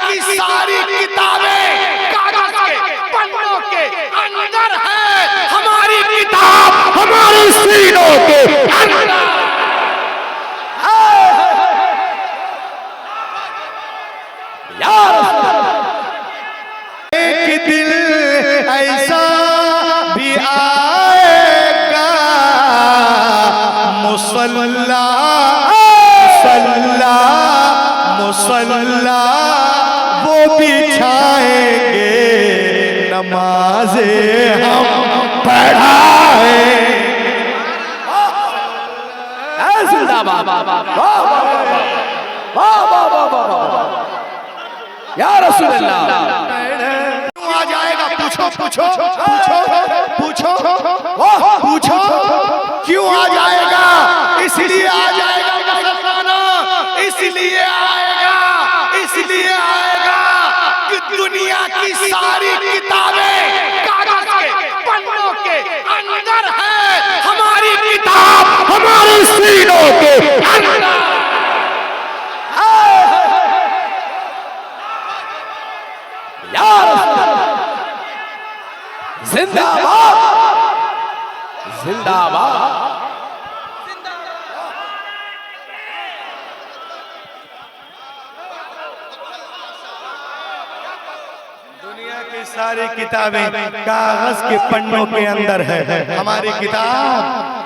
की सारी किताबें कागज के पन्नों के अंदर है, हमारी किताब हमारे सीनों के अंदर। एक दिल ऐसा भी आएगा, मुसल्ला मुसल्ला मुसल्ला वो बिछाएंगे, नमाज़े हम पढ़ाएंगे। या रसूल अल्लाह। क्यों आ जाएगा? पूछो पूछो पूछो पूछो पूछो, क्यों आ जाएगा? इसलिए आ जाएगा मुसलमाना, इसलिए आएगा कि दुनिया की सारी किताबें कागज के पन्नों के अंदर है, हमारी किताब हमारे सीनों के अंदर। जिंदाबाद जिंदाबाद। दुनिया की सारी किताबें कागज के पन्नों के अंदर है, हमारी किताब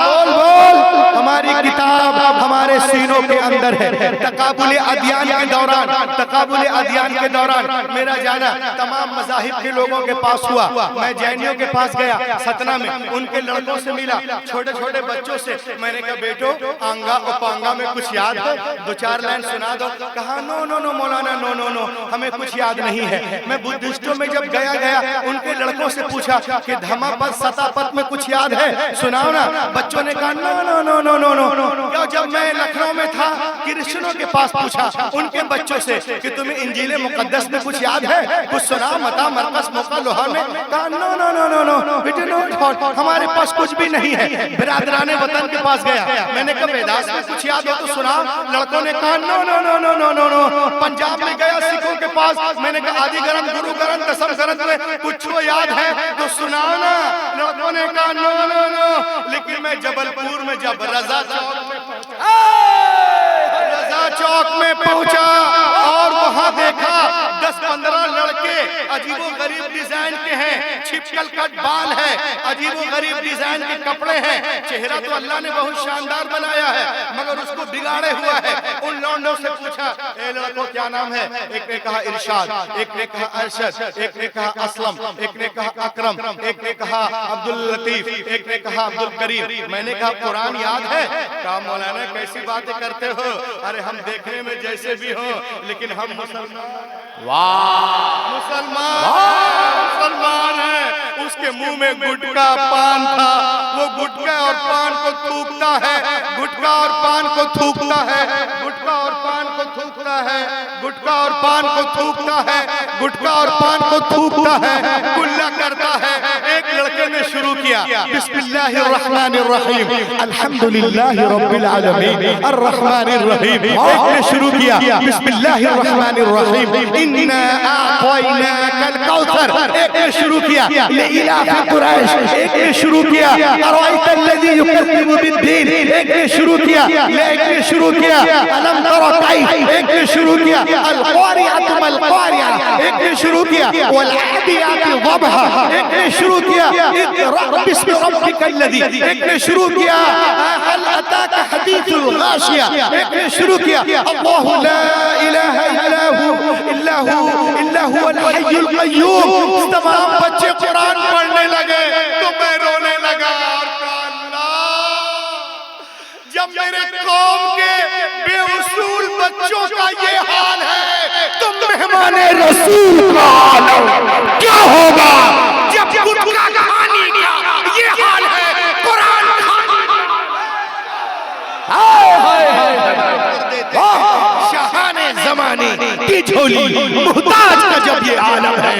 बोल बोल, हमारी किताब हमारे सीनों के अंदर है। तकाबुल अदियान के दौरान मेरा जाना तमाम मज़ाहिब के लोगों के पास हुआ। मैं जैनियों के पास गया सतना में, उनके लड़कों से मिला, छोटे छोटे बच्चों से। मैंने कहा बेटो आंगा उपांगा में कुछ याद है? दो चार लाइन सुना दो। कहा नो नो नो मौलाना, नो नो नो, हमें कुछ याद नहीं है। मैं बुद्धिस्टों में जब गया उनके लड़कों से पूछा कि धमापद सतापद में कुछ याद है, सुनाओ ना। बच्चों ने कहा no no no no no no no. जब मैं लखनऊ में था क्रिश्चियनों के पास पूछा उनके बच्चों से कि तुम्हें इंजील मुकद्दस में कुछ याद है, कुछ सुनाओ मता मरकस मौका लोहा में। कहा no no no no no, हमारे पास कुछ भी नहीं है। बिरादराने वतन के पास गया, मैंने कहा वेदास में कुछ याद हो तो सुनाओ। लड़कों ने कहा no no no no no no no. Punjab में गया सिखों के पास, मैंने कहा आदि ग्रंथ गुरु ग्रंथ दसम ग्रंथ में कुछ याद है तो सुनाओ ना। लड़कों ने कहा नो नो नो। लेकिन मैं जबलपुर में जब रजा चौक में पहुंचा और वहां देखा 10-15 लड़के अजीबो गरीब डिजाइन के हैं, छिपकल कट बाल है, अजीबो गरीब डिजाइन के कपड़े हैं। चेहरा तो अल्लाह ने बहुत शानदार बनाया है मगर उसको बिगाड़े हुआ है। उन लौंडों से पूछा ए लड़कों क्या नाम है? एक ने कहा इरशाद, एक ने कहा अरशद, एक ने कहा असलम, एक ने कहा अकरम, एक ने कहा अब्दुल लतीफ, एक ने कहा अब्दुल करीम। मैंने कहा कुरान याद है? कहा मौलाना कैसी बातें करते हो, अरे हम देखने में जैसे भी हो लेकिन हम मुसलमान है। उसके मुंह में गुटका पान था, वो गुटका और पान को थूकता है, गुटका और पान को थूकता है, गुटका और पान को थूकता है, गुटका और पान को थूकता है, गुटका और पान को थूकता है, कुल्ला करता है। एक लड़के ने शुरू किया बिस्मिल्लाहिर्रहमानिर्रहीम अल्हम्दुलिल्लाहि रब्बिल आलमीन अर्रहमानिर्रहीम। एक ने शुरू किया बिस्मिल्लाहिर्रहमानिर्रहीम इन्ना अअतैनाकल कौसर। एक ने शुरू किया लिइलाफि कुरैश। एक ने शुरू किया अरायतल्लज़ी युकज़्ज़िबु बिद्दीन। एक ने शुरू किया अलम तरा कैफ। एक ने शुरू किया अल क़ारिअतु मल क़ारिआ। एक ने शुरू किया वल आदियाति ज़बहा। एक ने शुरू किया इक़रा बिस्मि रब्बिकल्लज़ी। एक ने शुरू किया हल अताका हदीथुल गाशिया। एक ने शुरू किया अल्लाहु ला इलाहा इल्ला हु अल हय्युल क़य्यूम। तमाम बच्चे कुरान पढ़ने लगे तो मैं रोने लगा। जब मेरे कौम के बेउसूल बच्चों का ये हाल है तो मेहमाने रसूल का क्या होगा? जब गुटखा खाने का ये हाल है, कुरान शाहाने ज़माने की झोली मुहताज का जब ये आलम है।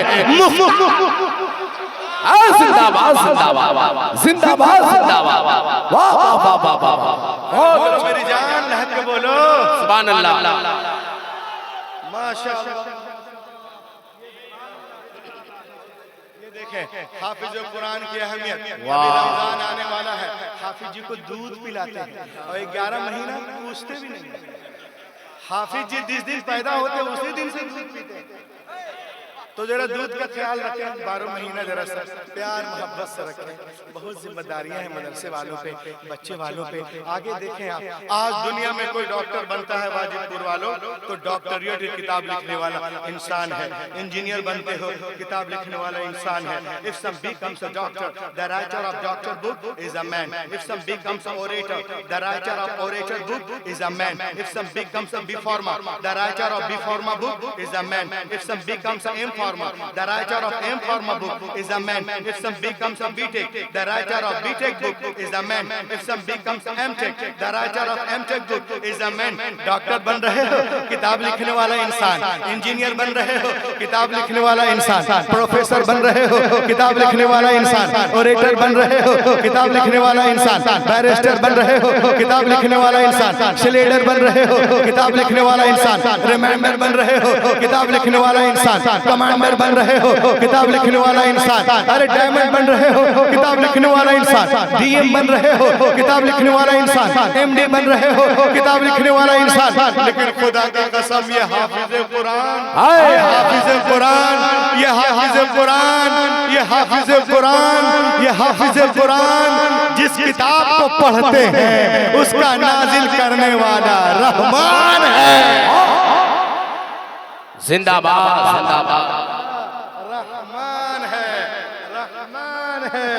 जिंदाबाद जिंदाबाद जिंदाबाद जिंदाबाद। वाह वाह वाह वाह वाह। मेरी जान लहक के बोलो सुभान अल्लाह। माशाअल्लाह। ये देखें हाफिज कुरान की अहमियत। अभी रमजान आने वाला है, हाफिज जी को दूध पिलाते हैं और 11 महीना पूछते भी नहीं। हाफिज जी जिस दिन पैदा होते उसी दिन से दूध पीते हैं। तो जरा दूध का ख्याल रखें, 12 महीना जरा सा प्यार मोहब्बत से रखें। बहुत जिम्मेदारियां हैं मदरसे वालों पे, बच्चे वालों पे। आगे देखें आप, आज दुनिया में कोई डॉक्टर बनता है वाजिबपुर वालों तो डॉक्टरियत की किताब लिखने वाला इंसान है। इंजीनियर बनते हो, किताब लिखने वाला इंसान है। If some becomes a doctor, the writer of doctor book is a man. If some becomes an orator, the writer of orator book is a man. If some becomes a B-Pharma, the writer of B-Pharma book is a man. If some becomes an M-Pharma, the writer of M-Pharma book is a man. If some becomes a B-Tech, the writer of B-Tech book is a man. If some becomes M-Tech, the writer of M-Tech book is a man. Doctor बन रहे हो, किताब लिखने वाला इंसान। Engineer बन रहे हो, किताब लिखने वाला इंसान। प्रोफेसर बन रहे हो, किताब लिखने वाला इंसान। ओरेटर बन रहे हो, किताब लिखने वाला इंसान। बैरिस्टर बन रहे हो, किताब लिखने वाला इंसान। स्लेडर बन रहे हो, किताब लिखने वाला इंसान। रिमाइंडर बन रहे हो, किताब लिखने वाला इंसान। कमांडर बन रहे हो, किताब लिखने वाला इंसान। अरे डायमंड बन रहे हो, किताब लिखने वाला इंसान। डीएम बन रहे हो, किताब लिखने वाला इंसान। एमडी बन रहे हो, किताब लिखने वाला इंसान। लेकिन खुदा की कसम ये हाफिज कुरान, ये हाफिज कुरान, ये हाफिज कुरान, ये हाफिज कुरान, ये हाफिज कुरान जिस किताब को पढ़ते हैं उसका नाजिल करने वाला रहमान है। जिंदाबाद जिंदाबाद। रहमान है, रहमान है,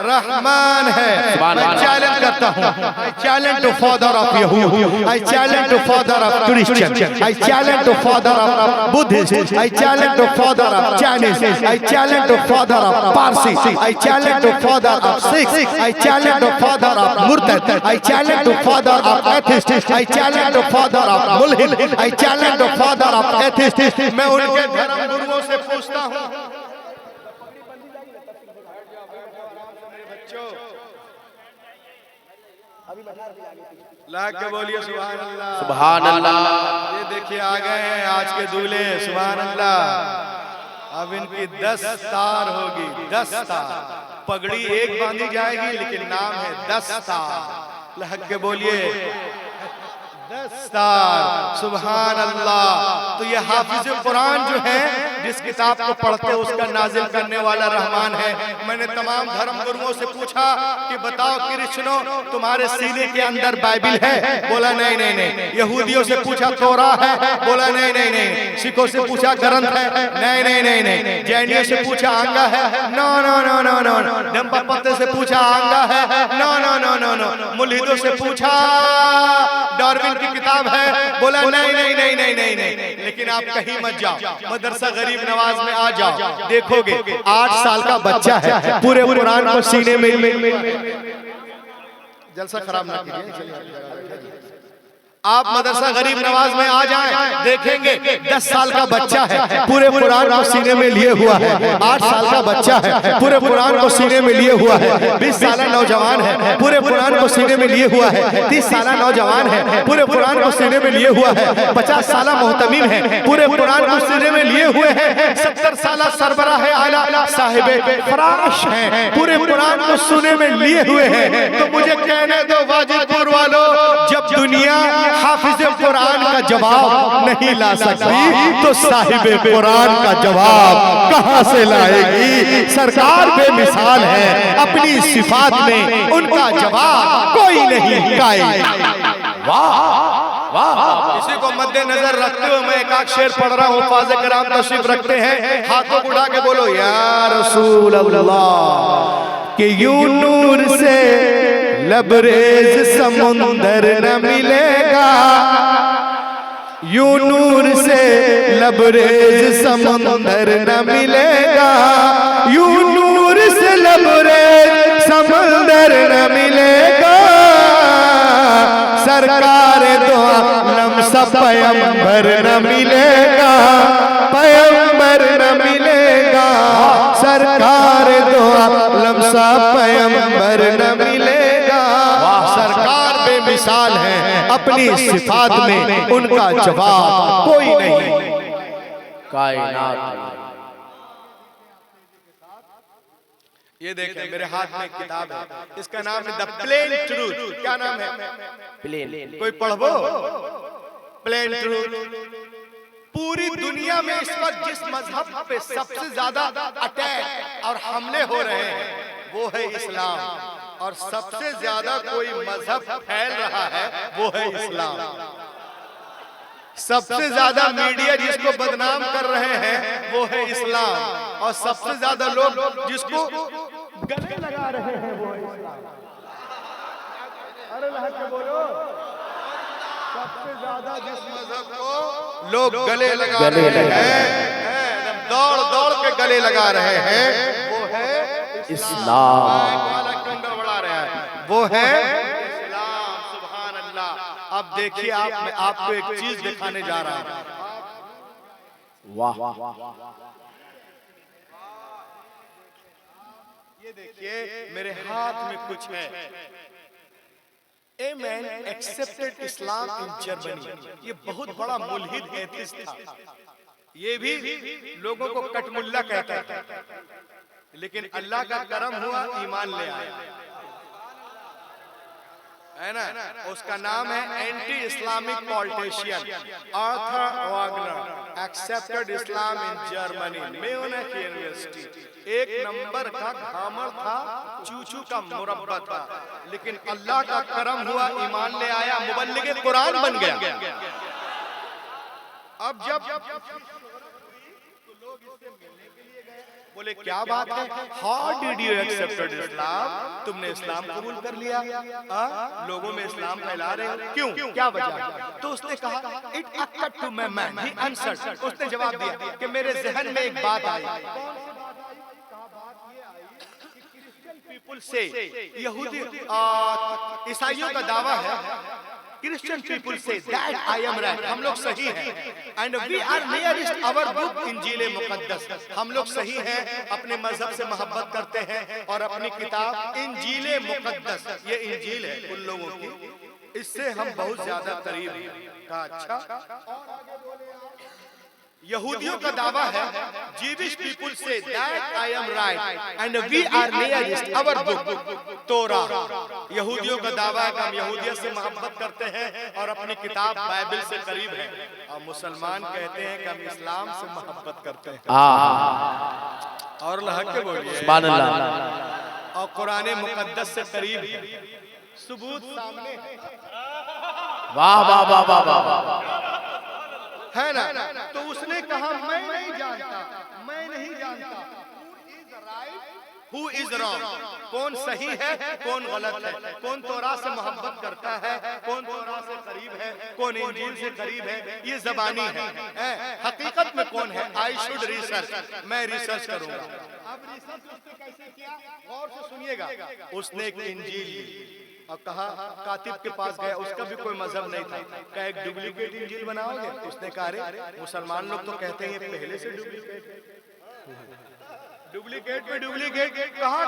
रहमान है। मैं चैलेंज करता हूँ, I challenge to father of यहूद, I challenge to father of Christian, I challenge to father of Buddhist, I challenge to father of Chinese, I challenge to father of Parsi, I challenge to father of Sikh, I challenge to father of मुर्तद, I challenge to father of atheist, I challenge to father of मुल्हिद, I challenge to father of atheist. मैं उनके धर्म गुरुओं से पूछता हूँ, लाख के बोलिए सुभान अल्लाह, सुभान अल्लाह। ये देखिए आ गए हैं आज के दूल्हे, सुभान अल्लाह। अब इनकी 10 तार होगी, 10 तार। पगड़ी एक बांधी जाएगी लेकिन नाम है 10 तार। लाख के बोलिए 10 तार, सुभान अल्लाह। तो ये हाफिज कुरान जो है, जिस किताब को पढ़ते उसका नाजिल करने वाला रहमान है। मैंने तमाम धर्म गुरुओं से पूछा कि बताओ क्रिश्चियनों तुम्हारे सीने के अंदर बाइबिल है? बोला नहीं नहीं नहीं। यहूदियों से पूछा तोरा है? बोला नहीं नहीं नहीं। सिखों से पूछा ग्रंथ है? नहीं नहीं नहीं नहीं। जैनियों से पूछा आंगा है? No no no no no. डंपा पत्ते से पूछा आंगा है? No no no no no. मुल्हिदों से पूछा डार्विन की किताब है? बोला नहीं नहीं नहीं नहीं नहीं नहीं। लेकिन आप कहीं मत जाओ, मदरसा गरीब नवाज में आ जाओ, देखोगे 8 साल का बच्चा है, पूरे कुरान को सीने में। जलसा खराब ना कीजिए। आप मदरसा गरीब नवाज में आ जाएं, देखेंगे 10 साल का बच्चा है, पूरे कुरान को सीने में लिए हुआ है। 8 साल का बच्चा है, पूरे कुरान को सीने में लिए हुआ है। 20 साल नौजवान है, पूरे कुरान को सीने में लिए हुआ है। 30 साल नौजवान है, पूरे कुरान को सीने में लिए हुआ है। 50 साल मोहतमीम है, पूरे कुरान को सीने में लिए हुए हैं। 70 साल सरबराह आला साहिब फराश हैं, पूरे कुरान को सीने में लिए हुए हैं। तो मुझे कहने दो वाजिबपुर वालों, जब दुनिया हाफिज कुरान का जवाब नहीं ला सकती तो साहिब कुरान का जवाब कहां से लाएगी? सरकार बेमिसाल है, अपनी सिफात में उनका जवाब कोई नहीं कायम। वाह वाह। इसी को मद्देनजर रखते हुए मैं एक शेर पढ़ रहा हूँ। फाज़े कराम तशरीफ रखते हैं, हाथों उठा के बोलो या रसूल अल्लाह। कि यूं नूर से लबरेज समुंदर न मिलेगा, यूं नूर से लबरेज समुंदर न मिलेगा, यूं नूर से लबरेज समुंदर न मिलेगा। सरकार दो आलम सा पैगंबर न मिलेगा, पैगंबर न मिलेगा। सरकार दो आलम सा पैगंबर न मिलेगा। सरकार बेमिसाल है, अपनी सिफात में उनका जवाब कोई नहीं। कायनात। ये देखें मेरे हाथ में एक किताब है, इसका नाम है द प्लेन ट्रूथ। क्या नाम है? प्लेन। कोई पढ़बो? Plain truth. पूरी दुनिया में इस वक्त जिस मजहब पे सबसे ज्यादा अटैक और हमले हो रहे हैं वो है इस्लाम, और सबसे ज्यादा कोई मजहब फैल रहा है वो है इस्लाम। सबसे ज्यादा मीडिया जिसको बदनाम कर रहे हैं वो है इस्लाम, और सबसे ज्यादा लोग जिसको गले लगा रहे हैं वो है इस्लाम। अरे लहर के बोलो। सबसे ज्यादा जिस मजहब को लोग गले लगा रहे हैं, दौड़ दौड़ के गले लगा रहे हैं, वो है इस्लाम। वाला क्यों गड़बड़ा रहा है? वो है इस्लाम। सुभान अल्लाह। अब देखिए आप, मैं आपको एक चीज दिखाने जा रहा हूं। वाह। ये देखिए मेरे हाथ में कुछ है। A man accepted Islam in Germany। ये बहुत बड़ा मुल्हिद एथिस्ट था। ये भी लोगों को कटमुल्ला कहता था, लेकिन अल्लाह का करम हुआ, ईमान ले आया, है ना। उसका नाम है anti Islamic politician Arthur Wagner. Accepted Islam in Germany, Munich university. एक नंबर का घामर था, चूचू का मुरब्बा था, लेकिन अल्लाह का करम हुआ, ईमान ले आया, मुबल्लिग कुरान बन गया। अब जब बोले क्या बात है, हाउ डिड यू एक्सेप्टेड इस्लाम? तुमने इस्लाम कबूल कर लिया, लोगों में इस्लाम फैला रहे हो, क्यों, क्या वजह? तो उसने कहा it occurred to my mind, he answered. उसने जवाब दिया कि मेरे जहन में एक बात आई। पीपल से, यहूदी ईसाइयों का दावा है, क्रिश्चियन पीपल से दैट आई एम राइट, हम लोग सही हैं, and we are nearest our book इंजील मुकद्दस। हम लोग सही हैं, अपने मजहब से मोहब्बत करते हैं, और अपनी किताब इंजील मुकद्दस, ये इंजील है उन लोगों की, इससे हम बहुत ज्यादा करीब हैं। कहा अच्छा। यहूदियों का दावा है, जीविश पीपल से that I am right and we are nearest our book Torah. यहूदियों का दावा है कि हम यहूदियत से मोहब्बत करते हैं और अपनी किताब बाइबल से करीब हैं, और मुसलमान कहते हैं कि हम इस्लाम से मोहब्बत करते हैं। और लहक के बोलिए सुभान अल्लाह। और कुरान मुकद्दस से करीब है, सबूत सामने है। वाह वाह वाह वाह वाह, है ना। तो उसने कहा मैं नहीं जानता, मैं नहीं जानता हु इज रॉन्ग, कौन सही है कौन गलत है, कौन तोरा से मोहब्बत करता है, कौन तोरा से करीब है, कौन इंजील से करीब है, ये ज़बानी है। हकीकत में कौन है? आई शुड रिसर्च, मैं रिसर्च करूंगा। अब रिसर्च उसने कैसे किया, गौर से सुनिएगा। उसने एक इंजील ली और कहा, कातिब के पास गया, उसका भी कोई मजहब नहीं था, क्या एक डुप्लीकेट इंजील बनाओगे? उसने कहा अरे मुसलमान लोग तो कहते हैं ये पहले से डुप्लीकेट में डुप्लीकेट कहा,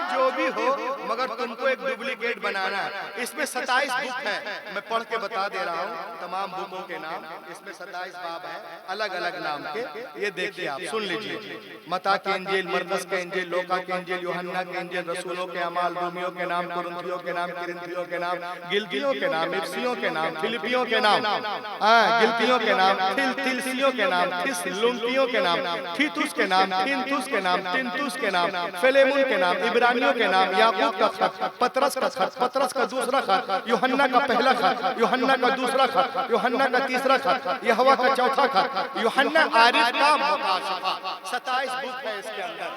जो भी हो, मगर तुमको एक डुप्लीकेट बनाना है। इसमें 27 बुक है, मैं पढ़ के बता दे रहा हूँ तमाम बुकों के नाम। इसमें 27 बाब है अलग अलग नाम के, ये देखिए आप सुन लीजिए। मत्ता के इंजील, मरकस के इंजील, लूका के इंजील, यूहन्ना के इंजील, रसूलों के अमाल, रोमियो के नाम, कुरिन्थियों के नाम, किरिन्थियों के नाम, गिलतियों के नाम, इफिसियों के नाम, फिलिपियों के नाम, गिलतियों के नाम, तिलसियों के नाम, थिस्सलुनीकियों के नाम, तीतुस के नाम, थिन्तुस के नाम, तिन्तुस के नाम, फिलेमोन के नाम, इब्रानियों के नाम, याकूब का खत, पतरस का खत, पतरस का दूसरा खत, यूहन्ना का पहला खत, यूहन्ना का दूसरा खत, यूहन्ना का तीसरा खत, यहोवा का चौथा खत, यूहन्ना आरिफ का मुकाशफा। 27 बुक है इसके अंदर।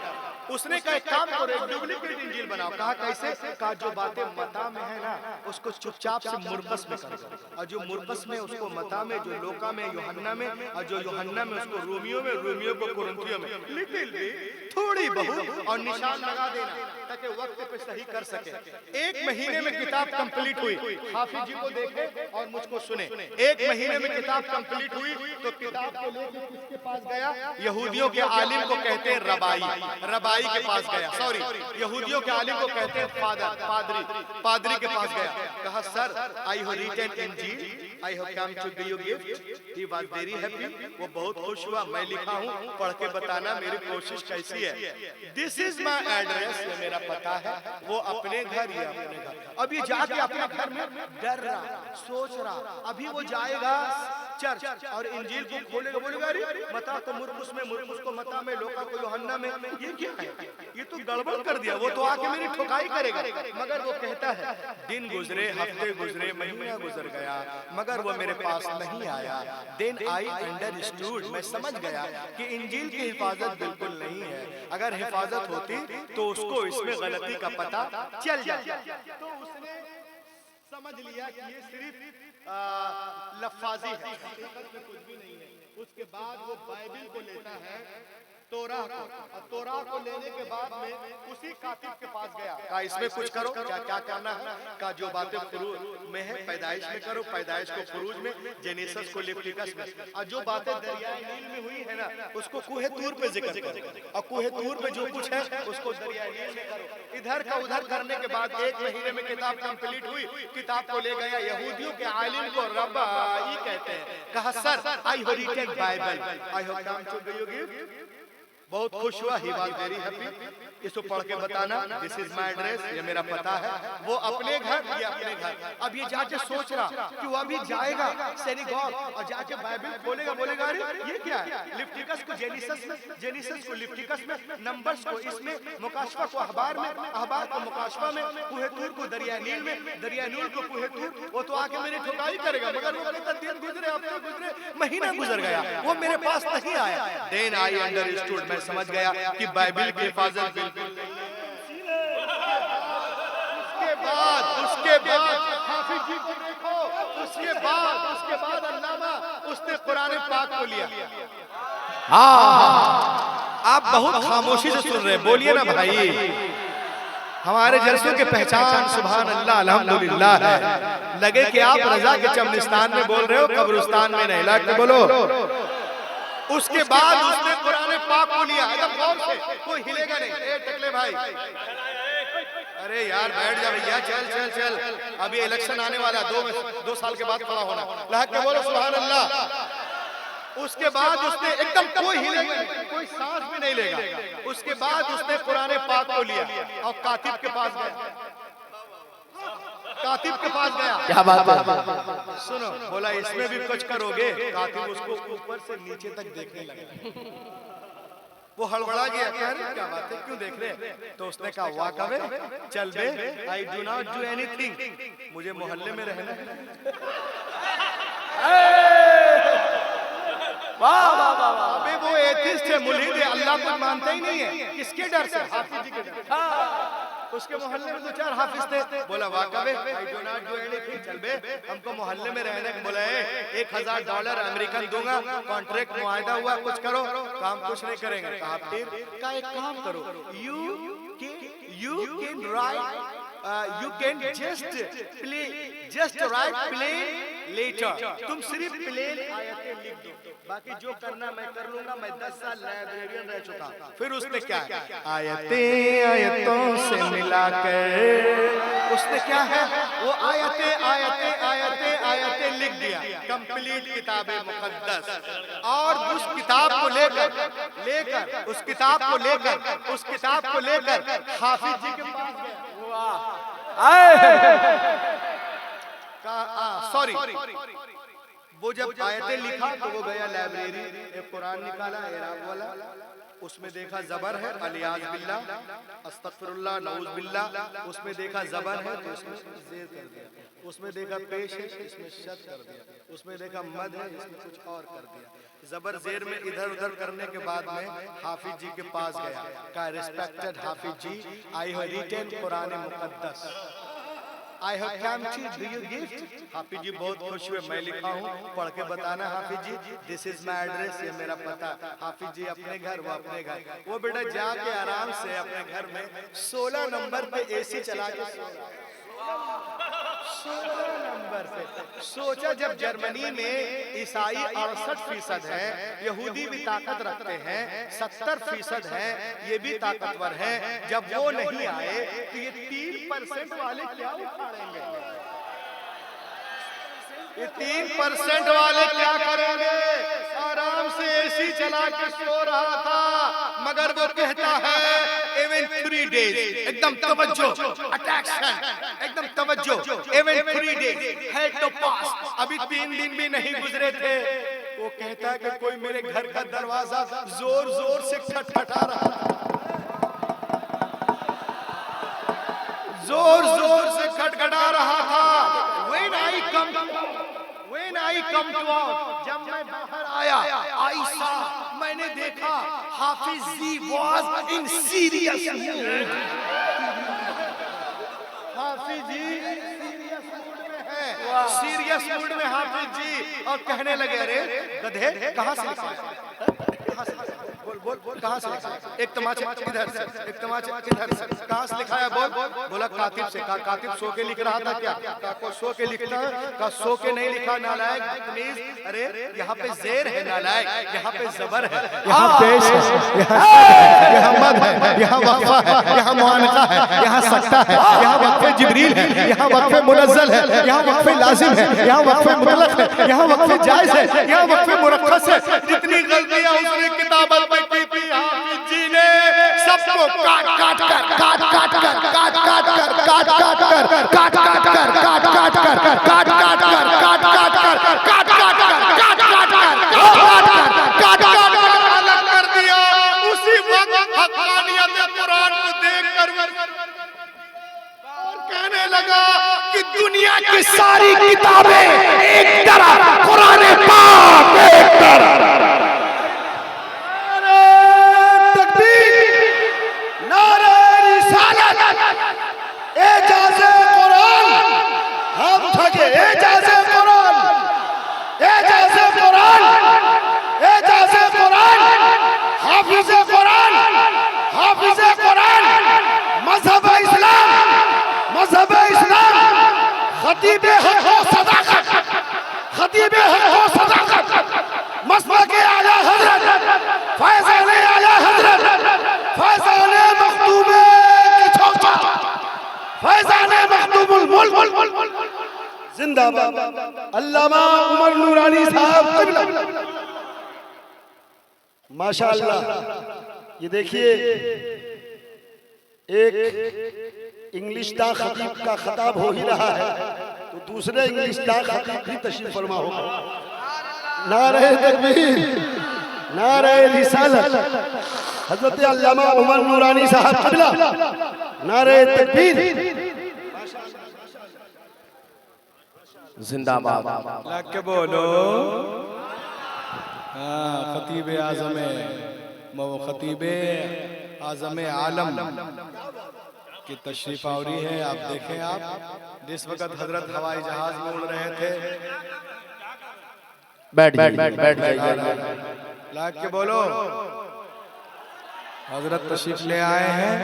उसने कहा काम करो, एक डुप्लीकेट इंजील बनाओ। कहा कैसे? कहा जो बातें मत्ता में है ना उसको चुपचाप से मुरकस में करो, और जो मुरकस में उसको मत्ता में, जो लूका में, यूहन्ना में, और जो यूहन्ना में उसको रोमियो में, रोमियो को कुरिन्थियों में, लिटिल थोड़ी बहुत और निशान लगा देना ताकि वक्त पे सही कर सके। 1 महीने में किताब कंप्लीट हुई। हाफिज जी को देखे और मुझको सुने। 1 महीने में किताब कंप्लीट हुई तो किताब को लेकर किसके पास गया? यहूदियों के आलिम को कहते हैं रबाई के पास गया। सॉरी, यहूदियों के आलिम को कहते हैं पादरी के पास गया। कहा सर आई हैव रिटन इंजील I have come to give you gift. He was very happy. वो बहुत खुश हुआ। मैं लिखा हूँ, पढ़ के बताना मेरी कोशिश कैसी है। This is my address, ये मेरा पता है। वो अपने घर, ये अपने घर। अब ये जाके अपने घर में डर रहा, सोच रहा। अभी वो जाएगा चर्च और इंजील को खोलेगा, बोलेगा अरे मता तो मुर्कुस में, मुर्कुस को मता में, लोका को यूहन्ना में। ये क्या है? ये तो गड़बड़ कर दिया। वो तो आके मेरी ठुकाई करेगा। मगर वो कहता है दिन गुजरे, हफ्ते गुजरे, महीना गुजर गया, मगर वो मेरे पास नहीं आया। Then I understood, मैं समझ गया कि इंजील की हिफाजत बिल्कुल नहीं है। अगर हिफाजत होती तो उसको इसमें गलती का पता चल जाता। तो उसने समझ लिया कि ये सिर्फ लफ्फाजी है, कुछ भी नहीं है। उसके बाद वो बाइबिल को लेता है, तोरा को, और तोरा को लेने के बाद में उसी कातिब के पास गया। कहा इसमें कुछ करो, क्या क्या करना है? कहा जो बातें फुरूज में है पैदाइश में करो, पैदाइश को फुरूज में, जेनेसिस को लेविटिकस में, और जो बातें दरियाए नील में हुई है ना उसको कूहे तूर पे जिक्र करो, और कूहे तूर पे जो कुछ है उसको दरियाए नील में करो। इधर का उधर करने के बाद 1 महीने में किताब कंप्लीट हुई। किताब को ले गया यहूदियों के आलिम को रब्बाई कहते हैं। कहा sir I have written Bible, I have come to give you gift. बहुत खुश हुआ। He was very happy. इसको पढ़ के बताना दिस इज माय एड्रेस, ये मेरा पता है। वो अपने घर, ये अपने घर। अब ये जाके सोच रहा कि वो अभी जाएगा सिनेगॉग और जाके बाइबल खोलेगा, बोलेगा अरे ये क्या है? लिविटिकस को जेनेसिस में, जेनेसिस को लिविटिकस में, नंबर्स को इसमें, मुकाशफा को अखबार में, अखबार को मुकाशफा में, कूहे तूर को दरिया नील में, दरिया नील को कूहे तूर। वो तो आके मेरी ठुकाई करेगा। मगर वो कहता दिन गुजरे, हफ्ते गुजरे, महीना गुजर गया, वो मेरे पास नहीं आया। देन आई अंडरस्टूड, मैं समझ गया कि बाइबिल की हिफाजत बिल्कुल नहीं है। उसके बाद हाफिज जी को देखो, उसके बाद अल्लामा उसने कुरान पाक को लिया। आप बहुत खामोशी से सुन रहे, बोलिए ना भाई। हमारे जलसों की पहचान सुभान अल्लाह अल्हम्दुलिल्लाह है। लगे कि आप रजा के चमनिस्तान में बोल रहे हो, कब्रिस्तान में नहीं। लग के बोलो। उसके बाद उसने कुरान पाक को लिया। एकदम गौर से, कोई हिलेगा नहीं। ए टकले भाई, अरे यार बैठ जा भैया, चल चल चल, अभी इलेक्शन आने वाला है, 2 साल के बाद खड़ा होना। लहक के बोलो सुभान अल्लाह। उसके बाद उसने एकदम, कोई हिलेगा नहीं, कोई सांस भी नहीं लेगा। उसके बाद उसने कुरान पाक को लिया और कातिब के पास गया। कातिब के पास गया। क्या बात है? सुनो, बोला इसमें भी कुछ करोगे? कातिब उसको ऊपर से नीचे तक देखने लगा। वो हड़बड़ा गया, कह रहे क्या बात है, क्यों देख रहे? तो उसने कहा वाह कवे चल बे, I do not do anything, मुझे मोहल्ले में रहना है। वाह वाह वाह। अबे वो एथिस्ट है, मुल्हिद है, अल्लाह को मानता ही नहीं है। किसके डर से? हाफिज जी के डर। उसके मोहल्ले में 2-4 हाफिज थे। बोला वाकवे I do not do anything, चल बे हमको मोहल्ले में रहने को। बोला $1000 अमेरिकन दूंगा, कॉन्ट्रैक्ट मुआहदा हुआ, कुछ करो। काम कुछ नहीं करेंगे। कहा फिर का एक काम करो, you can write, you can just write plain later. तुम सिर्फ प्लेन आयतें लिख दो, बाकी जो करना मैं कर लूंगा। मैं 10 साल लाइब्रेरियन रह चुका। फिर उसने क्या आयतें आयतों से मिलाकर, उसने क्या है वो आयतें लिख दिया। कंप्लीट किताब मुकद्दस। और उस किताब को लेकर उस किताब को लेकर हाफिज जी के पास गया। सॉरी, वो जब आयतें लिखा तो वो गया लाइब्रेरी, एक कुरान निकाला इराक वाला, उसमें देखा जबर है, अलियाज बिल्ला, अस्तगफिरुल्लाह, नऊज बिल्ला। उसमें देखा जबर है तो इसमें जेर कर दिया। उसमें देखा पेश है, इसमें शद कर दिया। उसमें देखा मद है, इसमें कुछ और कर दिया। जबर जेर में इधर उधर करने के बाद में हाफिज जी के पास गया। कहा रिस्पेक्टेड हाफिज जी, आई हैव रिटन कुरान मुकद्दस, I have come to do you gift. हाफिज जी बहुत खुश हुए। मैं लिखा हूँ, पढ़ के बताना हाफिज जी, दिस इज माय एड्रेस, ये मेरा पता। हाफिज जी अपने घर, वो अपने घर। वो बेटा जाके आराम से अपने घर में 16 नंबर पे एसी चला के 16 नंबर पे। सोचा जब जर्मनी में ईसाई 68% है, यहूदी भी ताकत रखते हैं, 70% है, ये भी ताकतवर है। जब वो नहीं आए तो ये 3% वाले क्या उखाड़ेंगे? ये 3% वाले क्या करेंगे? आराम से एसी चला के सो रहा था, मगर वो कहता है even 3 days, एकदम तवज्जो, अट्रैक्शन, एकदम तवज्जो, even 3 days had to pass, अभी 3 दिन भी नहीं गुजरे थे। वो कहता है कि कोई मेरे घर का दरवाजा जोर जोर से खटखटा रहा था, जोर जोर से खटखटा रहा था। When I come to out, जब मैं बाहर आया, आयशा, मैंने देखा Hafiz ji was in serious mood। Hafiz ji serious mood में हाफिज जी, और कहने लगे अरे गधे कहाँ से लिखा है? बोल कहाँ से लिखा है? एक तमाचा किधर से, एक तमाचा किधर से, कहाँ से लिखा है? बोला कातिब से। कहा कातिब सो के लिख रहा था क्या? कहा को सो के लिखता है? कहा सो के नहीं लिखा नालायक बदतमीज। अरे यहाँ पे जेर है नालायक, यहाँ पे जबर है, यहाँ पेश है, यहाँ मद है, यहाँ वक्फा है, यहाँ मुआनका है, यहाँ सकता है, यहाँ वक्फे जिब्रील है, यहाँ वक्फे मुनज़्ज़ल है, यहाँ वक्फे लाजिम है, यहाँ वक्फे मुतलक है, यहाँ वक्फे जायज है, यहाँ वक्फे मुरख्खस है। जितनी गलतियां उसने किताबत में की थी, हाफिज जी ने सबको काट काट कर काट काट कर काट काट कर काट काट कर काट काट कर काट काट कर काट काट कर काट काट कर काट काट कर काट काट कर काट काट कर अलग कर दिया। उसी वक्त हक़ानियत कुरान को देखकर और कहने लगा कि दुनिया की सारी किताबें एक तरफ, कुरान पाक एक तरफ। खतीबे हक हो सदाकत, खतीबे हक हो सदाकत, मसलके आला हज़रत, फैज़ाने आला हज़रत, फैज़ाने मखदूमे की चौचा, फैज़ाने मखदूमुल मुल्क जिंदाबाद। अल्लामा उमर नूरानी साहब क़िबला। माशाअल्लाह, ये देखिए एक इंग्लिश दा खतीब का खताब हो ही रहा है, तो दूसरे इंग्लिश दा खतीब भी तशरीफ फरमा होगा। नारे तकबीर, नारे रिसालत, हजरत अल्लामा उमर नूरानी साहब क़िबला, नारे तकबीर, जिंदाबाद। लग के बोलो। हाँ, खतीब आज़म, खतीब आज़म आलम की तशरीफ आवरी है। आप देखें, आप जिस वक्त हजरत हवाई जहाज में उड़ रहे थे, बैठ जाइए, लाग के बोलो। हजरत तशरीफ ले आए हैं,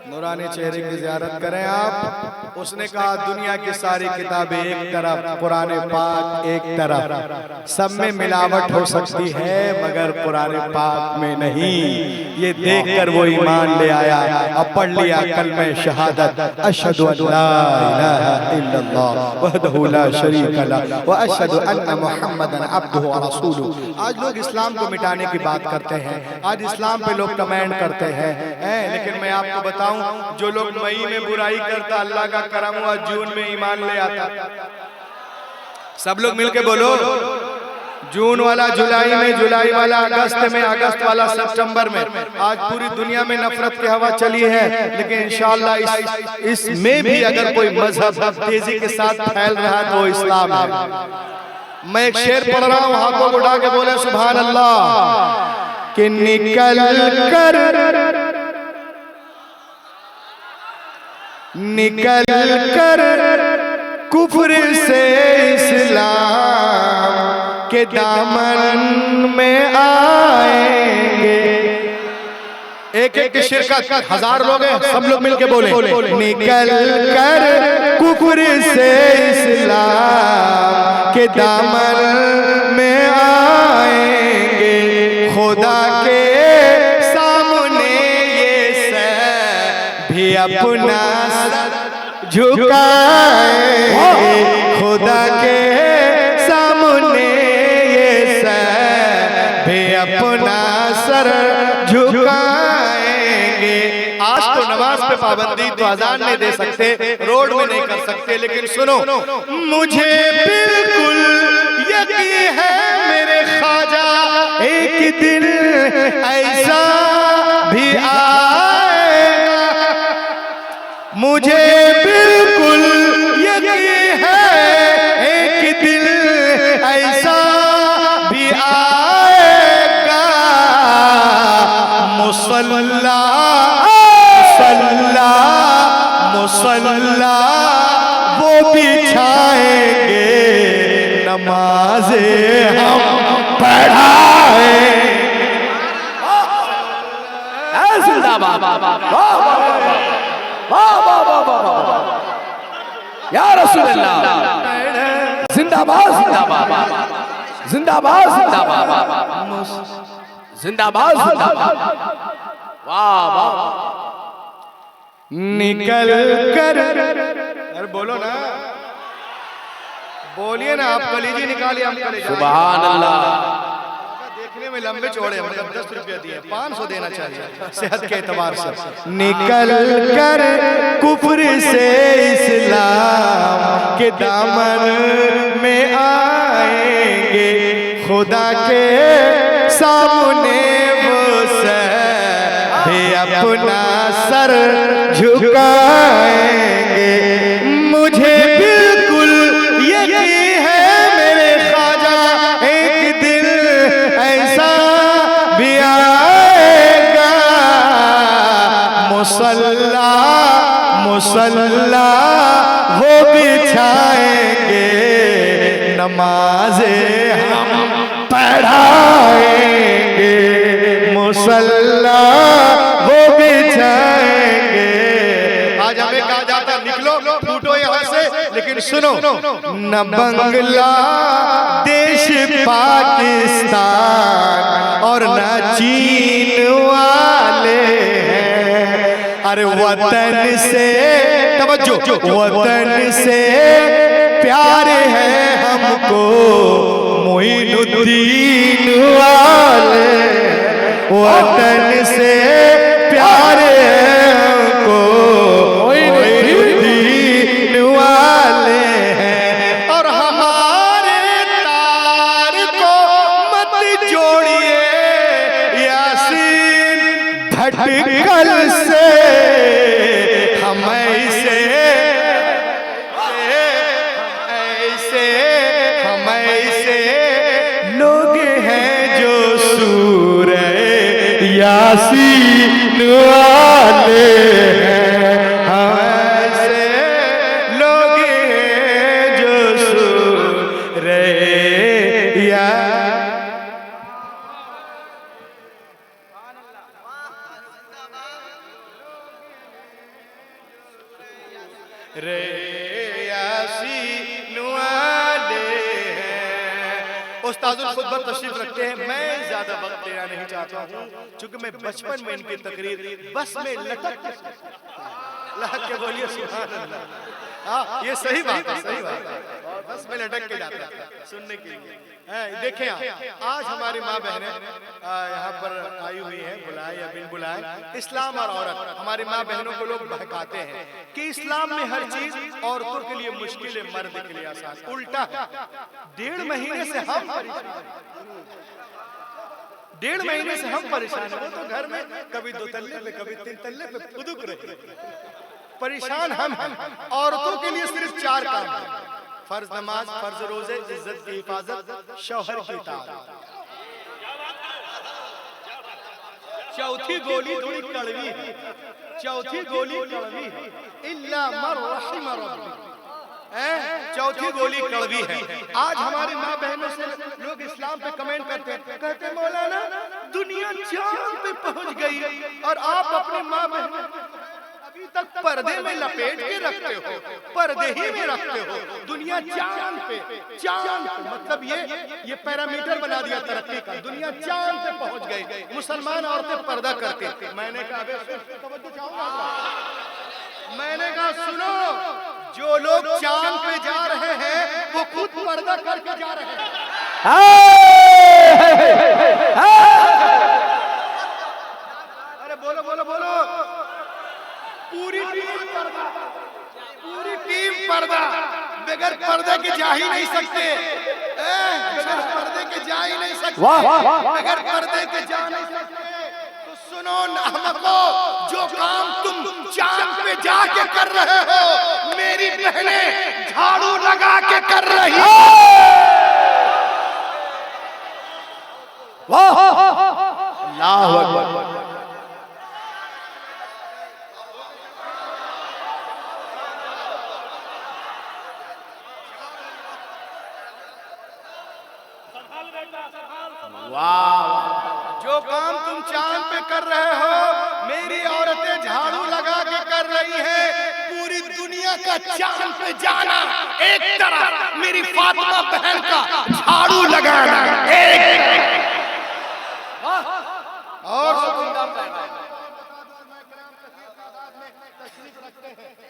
नूरानी चेहरे की ज़ियारत करें आप। उसने कहा दुनिया की सारी किताबें एक तरफ, कुरान पाक एक तरफ, सब में मिलावट हो सकती है मगर कुरान पाक में नहीं। ये देखकर वो ईमान ले आया, अब पढ़ लिया कलमे शहादत, अशहदु अल्ला इलाहा इल्लल्लाह वहदहु ला शरीका लह व अशहदु अन्ना मुहम्मदन अब्दुहु व रसूलुहु। आज लोग इस्लाम को मिटाने की बात करते हैं, आज इस्लाम पे लोग कमेंट करते हैं, लेकिन मैं आपको बताऊं, जो लोग मई में बुराई करता, अल्लाह का करम हुआ जून में ईमान ले आता। सब लोग मिलके बोलो, जून वाला जुलाई में, जुलाई वाला अगस्त में, अगस्त वाला सितंबर में। आज पूरी दुनिया में नफरत की हवा चली है, लेकिन इंशाअल्लाह इसमें भी अगर कोई मजहब तेजी के साथ फैल रहा है तो वो इस्लाम है। मैं एक शेर पढ़ रहा हूँ, हाथों को उठा के बोले सुभान अल्लाह। कि निकल कर कुफ्र से इस्लाम के दामन में आएंगे। एक एक शिरकत, 1000 लोग हैं, सब लोग मिलके बोले निकल कर कुफ्र से इस्लाम के दामन में आएंगे। खुदा के सामने ये सर भी अपना झुकाएंगे, खुदा के भी अपना सर झुकाएंगे। आज तो नमाज पे पाबंदी तो अजान नहीं दे सकते, रोड में नहीं कर सकते, लेकिन सुनो, मुझे बिल्कुल यकीन है मेरे ख्वाजा एक दिन ऐसा भी आएगा। मुझे बिल्कुल यकीन है एक दिन ऐसा भी आएगा। मुसल्ला मुसल्ला मुसल्ला वो बिछाएंगे, नमाज़े हम पढ़ाएंगे। या रसूल अल्लाह, जिंदाबाद जिंदाबाद जिंदाबाद जिंदाबाद जिंदाबाद जिंदाबाद। वाह वाह, निकल कर, अरे बोलो ना, बोलिए ना, आप कलीजी निकालिए, हम कलीजी। सुभान अल्लाह। देखने में लंबे चौड़े, मतलब 10 रुपया दिए, 500 देना चाहिए सेहत के एतबार से। निकल कर कुफ्र से इस्लाम के दामन में आएंगे, खुदा के सामने वो भी अपना सर झुकाएंगे। मुझे बिल्कुल यकीन है मेरे ख्वाजा एक दिन ऐसा भी आएगा। मुसल्ला मुसल्ला वो बिछाएंगे, नमाज़े हम पढ़ाएंगे। मुसल्ला वो बिछाएंगे। आज हमें कहा जाता निकलो फूटो यहाँ से, लेकिन सुनो, न बंगला देश पाकिस्तान और न चीन वाले हैं। अरे वतन से तवज्जो, वतन से प्यारे हैं हमको मोइनुद्दीन वाले। वतन से प्यारे हमको मोइनुद्दीन वाले हैं। और हमारे तार को मत जोड़िए यासीन भटकल से, हम ऐसे लोग हैं जो सूरह यासीन वाले हैं। हम ऐसे लोग हैं जो सूरह यासीन वाले हैं। उस्तादुल खुतबा तशरीफ रखते हैं। मैं ज्यादा वक्त देना नहीं चाहता हूँ, क्योंकि मैं बचपन में इनकी तकरीर बस में लटक के बोलिए सुभान अल्लाह। हाँ, ये सही बात है, सही बात है, बस में लटक के जाता है सुनने के लिए। देखें आज हमारी माँ बहनें यहाँ पर आई हुई हैं, बुलाए या बिन बुलाए। इस्लाम और औरत, हमारी माँ बहनों को लोग बहकाते हैं कि इस्लाम में हर चीज औरतों के लिए मुश्किल है, मर्द के लिए आसान। उल्टा है। 1.5 महीने से हम परेशान हैं। वो तो घर में कभी 2 तल्ले पे, कभी 3 तल्ले पे फुदुक रहे। परेशान हम हैं। औरतों के लिए सिर्फ 4 काम हैं: फर्ज नमाज, फर्ज रोजे, इज्जत की हिफाजत, शौहर की इताअत। चौथी गोली थोड़ी कड़वी है, चौथी गोली कड़वी है, इल्ला मर रहिम रब्बी। चौथी गोली कड़वी है। आज हमारी माँ बहनों से लोग इस्लाम पे कमेंट करते हैं, कहते हैं मौलाना दुनिया चांद पे पहुंच गई और आप अपनी माँ बहन अभी तक पर्दे में लपेट के रखते हो, पर्दे ही में रखते हो। दुनिया चांद पे, चांद मतलब ये पैरामीटर बना दिया तरक्की का। दुनिया चांद पे पहुंच गई, मुसलमान औरतें पर्दा करते। मैंने कहा सुनो, जो लोग चांद पे जा रहे हैं वो खुद पर्दा करके जा रहे हैं। अगर पर्दे के जा नहीं सकते तो सुनो नाहमको, जो काम तुम चांद पे जाके कर रहे हो मेरी बहनें झाड़ू लगा के कर रही हो। अल्लाहु अकबर। जो काम तुम चांद पे कर रहे हो मेरी औरतें झाड़ू लगा के कर रही हैं। पूरी दुनिया का चांद पे जाना एक तरफ, मेरी फातिमा बहन का झाड़ू लगाना एक। और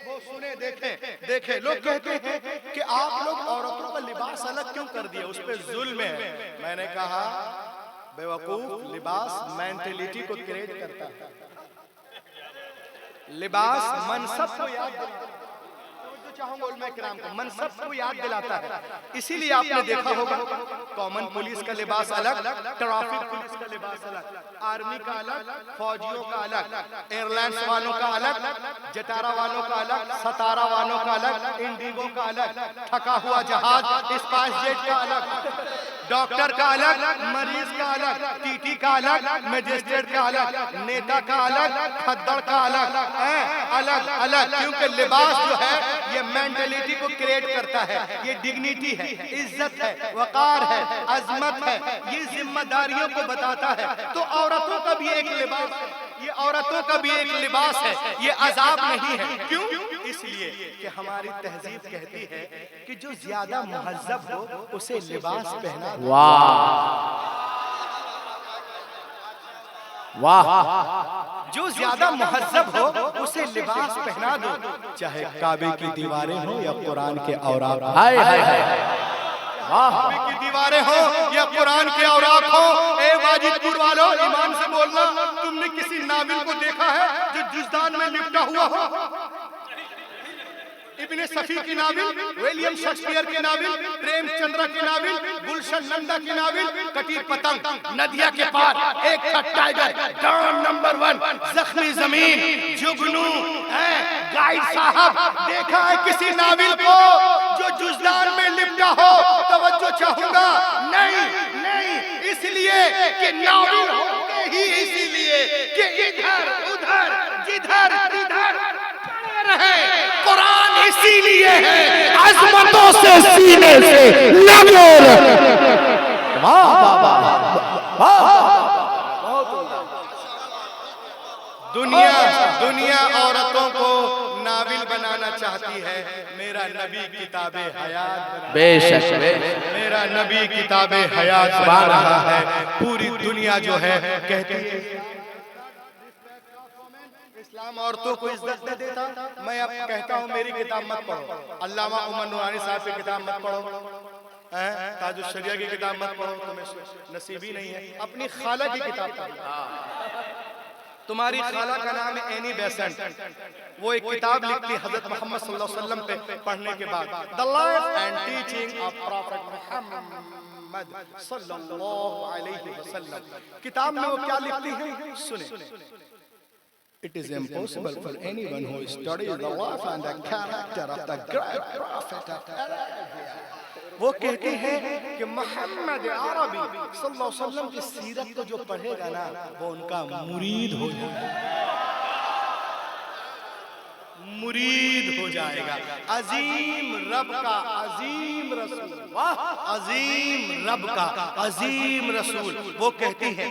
वो सुने देखे लोग कहते हैं कि आप लोग औरतों का लिबास अलग क्यों कर दिए, उस पर जुल्म है। मैंने कहा बेवकूफ, लिबास मेंटेलिटी को क्रिएट करता है। लिबास मनसब को याद दिलाता है, मनसब को याद दिलाता है। इसीलिए आपने देखा होगा कॉमन पुलिस का लिबास अलग, ट्रैफिक पुलिस का लिबास अलग, आर्मी का अलग, फौजियों का अलग, एयरलाइंस वालों का अलग, जटारा वालों का अलग, सतारा वालों का अलग, इंडिगो का अलग, थका हुआ जहाज स्पाइस जेट का अलग, डॉक्टर का अलग, मरीज का अलग, टीटी का अलग, मजिस्ट्रेट का अलग, नेता का अलग, खद्दड़ का अलग, अलग अलग। क्योंकि लिबास जो है ये मेंटेलिटी को क्रिएट करता है, ये डिग्निटी है, इज्जत है, वकार है, अजमत है, ये जिम्मेदारियों को बताता है। तो औरतों का भी एक लिबास है, ये औरतों का भी एक लिबास है, ये अजाब नहीं है। क्यों? इसलिए कि हमारी तहजीब कहती है कि जो ज्यादा मुहज्जब हो उसे लिबास पहना। वाह। जो ज्यादा मुहज्जब हो उसे लिबास पहना दो, चाहे काबे की दीवारें हो या कुरान के औराक। हाय हाय हाय। काबे की दीवारें हो या कुरान के औराक हो। ए वाजिदपुर वालों, ईमान से बोलना, तुमने किसी नाविल को देखा है जो जुज़दान में लिपटा हुआ हो? इब्ने सफी की नाविल, विलियम शेक्सपियर की नाविल, प्रेमचंद्र की नाविल, गुलशन नंदा की नाविल, कटी पतंग, नदिया के पार, एक था टाइगर, डॉन नंबर 1, जख्मी जमीन, जुगनू, गाइड साहब। देखा है किसी नाविल को जो जुज़दान में लिपटा हो? तवज्जो चाहूंगा, नहीं नहीं, इसलिए कि नाविल होते ही इसीलिए कि इधर उधर जिधर तिधर रहे। कुरान इसीलिए है अजमतों से सीने से नबूर। दुनिया औरतों को नाविल बनाना चाहती है, मेरा नबी किताबे हयात बेशक मेरा नबी किताबे हयात बना रहा है। पूरी दुनिया जो है कहती है इस्लाम औरतों को इज्जत नहीं देता। मैं अब कहता हूँ मेरी किताब मत पढ़ो, अल्लामा उमर नूरानी साहब की किताब मत पढ़ो, ताजुल शरिया की किताब मत पढ़ो, तुम्हें नसीब ही नहीं है। अपनी खाला की किताब पढ़ो। तुम्हारी खाला का नाम है एनी बेसेंट, वो एक किताब लिखती हजरत मोहम्मद सल्लल्लाहु अलैहि वसल्लम पे पढ़ने के बाद, the life and teaching of prophet Muhammad सल्लल्लाहु अलैहि वसल्लम। किताब में वो क्या लिखती है सुने। It is impossible for anyone who studies the life and the character of the great prophet of Arabia. वो कहती है कि मोहम्मद अरबी सल्लल्लाहु अलैहि वसल्लम की सीरत को जो पढ़ेगा ना वो उनका मुरीद हो जाएगा, मुरीद हो जाएगा। अजीम रब का अजीम रसूल, अजीम रब का अजीम रसूल। वो कहती है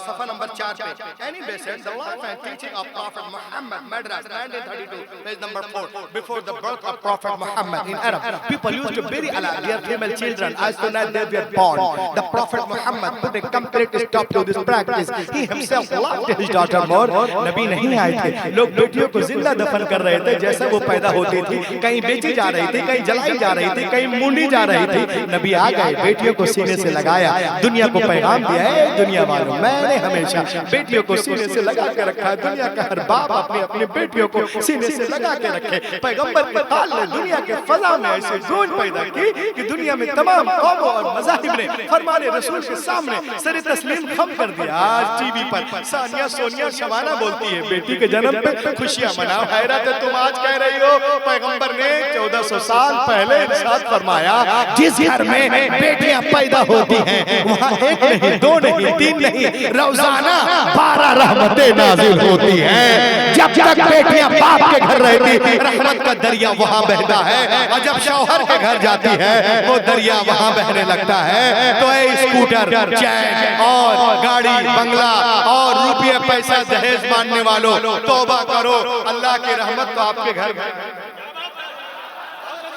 सफा नंबर 4 पे, Annie Besant the life and teaching of prophet Muhammad, Madras 1932, page number 4, before the birth of prophet Muhammad in Arab people used to bury alive their female children as soon as they were born. The prophet Muhammad put a complete stop to this practice. He himself loved his daughter more. नबी नहीं आए थे, लोग बेटियों को जिंदा दफन कर रहे रहे थे, जैसे वो पैदा होती थी कहीं बेची जा रही थी, कहीं जलाई जा रही थी, कहीं मूंडी जा रही थी, नबी आ गए, बेटियों को सीने से लगाया, दुनिया को पैगाम दिया है, दुनिया वालों मैंने हमेशा बेटियों को सीने से लगा के रखा है। दुनिया का हर बाप अपनी अपनी बेटियों को सीने से लगा के रखे। पैगंबर के ताल ने दुनिया के फजा में ऐसी गूंज पैदा की कि दुनिया में तमाम कौमों और मज़ाहिब ने फरमाने रसूल के सामने सर तस्लीम खम कर दिया। आज टीवी पर सानिया सोनिया शबाना बोलती है बेटी के जन्म पे खुशियां मनाओ। हैरत है तुम आज कह रही हो, पैगंबर ने 1400 साल पहले इरशाद फरमाया, जिस घर में बेटियां पैदा होती हैं वहाँ एक नहीं, दो नहीं, तीन नहीं, रोजाना 12 रहमतें नाजिल होती हैं। जब तक बेटियां बाप के घर रहती रहमत का दरिया वहाँ बहता है, और जब शौहर के घर जाती है वो दरिया वहाँ बहने लगता है। तो स्कूटर, चैन और गाड़ी, बंगला और रुपये पैसा दहेज मानने वालों, तौबा करो, अल्लाह की रहमत तो आपके घर में।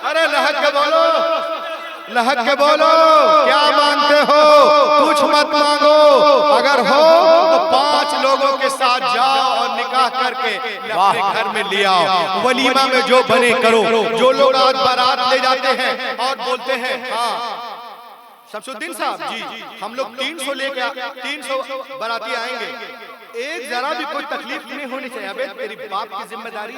अरे लहक के बोलो, लहक के बोलो, क्या मांगते हो? कुछ मत मांगो, अगर हो तो 5 लोगों के साथ जाओ और निकाह करके अपने घर में ले आओ। वलीमा में जो बने करो। जो लोग आज बारात ले जाते हैं और बोलते हैं हाँ शमसुद्दीन साहब जी हम लोग 300 लेके 300 बाराती आएंगे, एक जरा भी कोई तकलीफ नहीं होनी चाहिए। अबे तेरी बाप की जिम्मेदारी।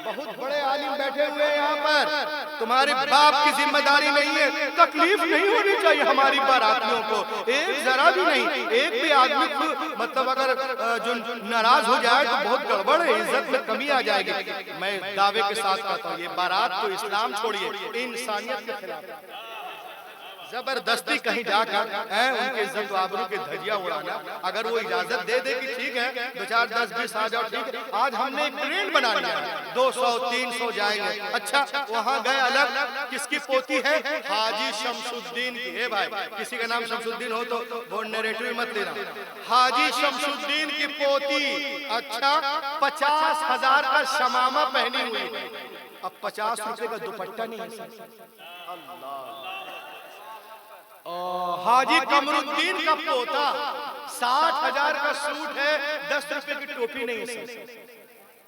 बहुत बड़े आलिम बैठे हुए हैं यहाँ पर, तुम्हारे बाप की जिम्मेदारी नहीं है, तकलीफ नहीं होनी चाहिए हमारी बारातियों को, एक जरा भी नहीं। एक भी आदमी मतलब अगर जो नाराज हो जाए तो बहुत गड़बड़ है, इज्जत में कमी आ जाएगी। मैं दावे के साथ कहता हूँ ये बारात तो इस्लाम छोड़िए, इंसानियत के खिलाफ जबरदस्ती कहीं जाकर उनके इज्जत आबरू के धजिया उड़ाना। अगर वो इजाजत दे दे कि ठीक है 2 4 10 20 आ जाओ, ठीक है। आज हमने एक ट्रेन बना लिया, 200 300 जाएंगे। अच्छा वहाँ गए अलग, किसकी पोती है? हाजी शमसुद्दीन की है। भाई किसी का नाम शमसुद्दीन हो तो वो नैरेटिव मत लेना। हाजी शमसुद्दीन की पोती, अच्छा 50,000 का शमामा पहनी हुई है, अब 50 रुपए का दुपट्टा नहीं है। हाजी कमरुद्दीन का पोता 60,000 का सूट है, 10 रुपए की टोपी नहीं है।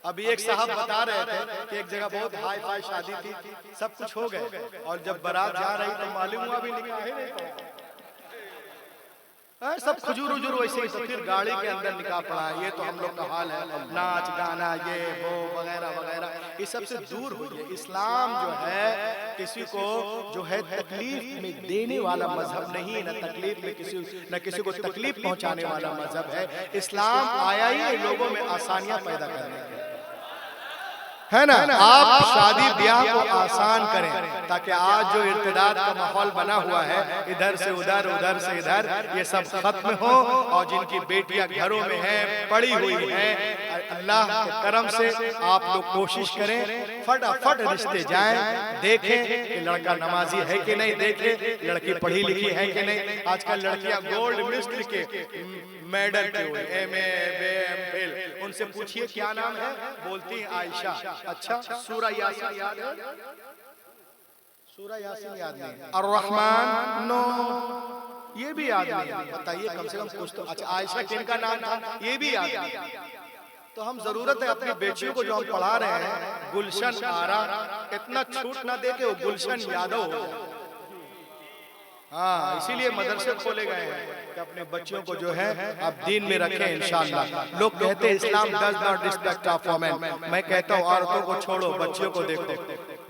अभी एक साहब बता रहे थे कि एक जगह बहुत हाई फाई शादी थी, सब कुछ हो गए और जब बारात जा रही तो मालूम हुआ भी निकाह ही नहीं, सब खजूर उजूर वैसे ही। तो फिर गाड़ी के अंदर निकाह पड़ा। ये तो हम लोग का हाल है, नाच गाना ये वो वगैरह वगैरह, ये सबसे दूर हो गए। इस्लाम जो है किसी को जो है तकलीफ में देने वाला मजहब नहीं, न तकलीफ में किसी को तकलीफ पहुंचाने वाला मजहब है। इस्लाम आया ही लोगों में आसानियां पैदा करने के, है ना। आप शादी ब्याह को आसान करें ताकि आज जो इर्तिदाद का माहौल बना हुआ है, इधर से उधर उधर से इधर, ये सब खत्म हो। और जिनकी बेटियां घरों में हैं, पड़ी हुई हैं, अल्लाह के करम से आप लोग कोशिश करें फटाफट रिश्ते जाएं, देखें कि लड़का नमाजी है कि नहीं, देखें लड़की पढ़ी लिखी है कि नहीं। आजकल लड़कियां गोल्ड मिस्र के मेडल के हुए, MA BM, उनसे पूछिए क्या नाम है, बोलती है आयशा। अच्छा सूरा यासीन याद है? सूरा यासीन याद नहीं, अर्रहमान नो ये भी याद नहीं। बताइए कम से कम कुछ तो। अच्छा आयशा किनका नाम था ये भी याद नहीं। तो हम जरूरत है अपनी बेटियों को जो हम पढ़ा रहे हैं, गुलशन आरा, इतना छूट ना दे के वो गुलशन यादव हो। हाँ इसीलिए मदरसे खोले गए हैं कि अपने बच्चों को जो है आप दीन में रखें इंशाअल्लाह। लोग कहते हैं इस्लाम does not respect of women, मैं कहता हूँ औरतों को छोड़ो, बच्चियों को देखो।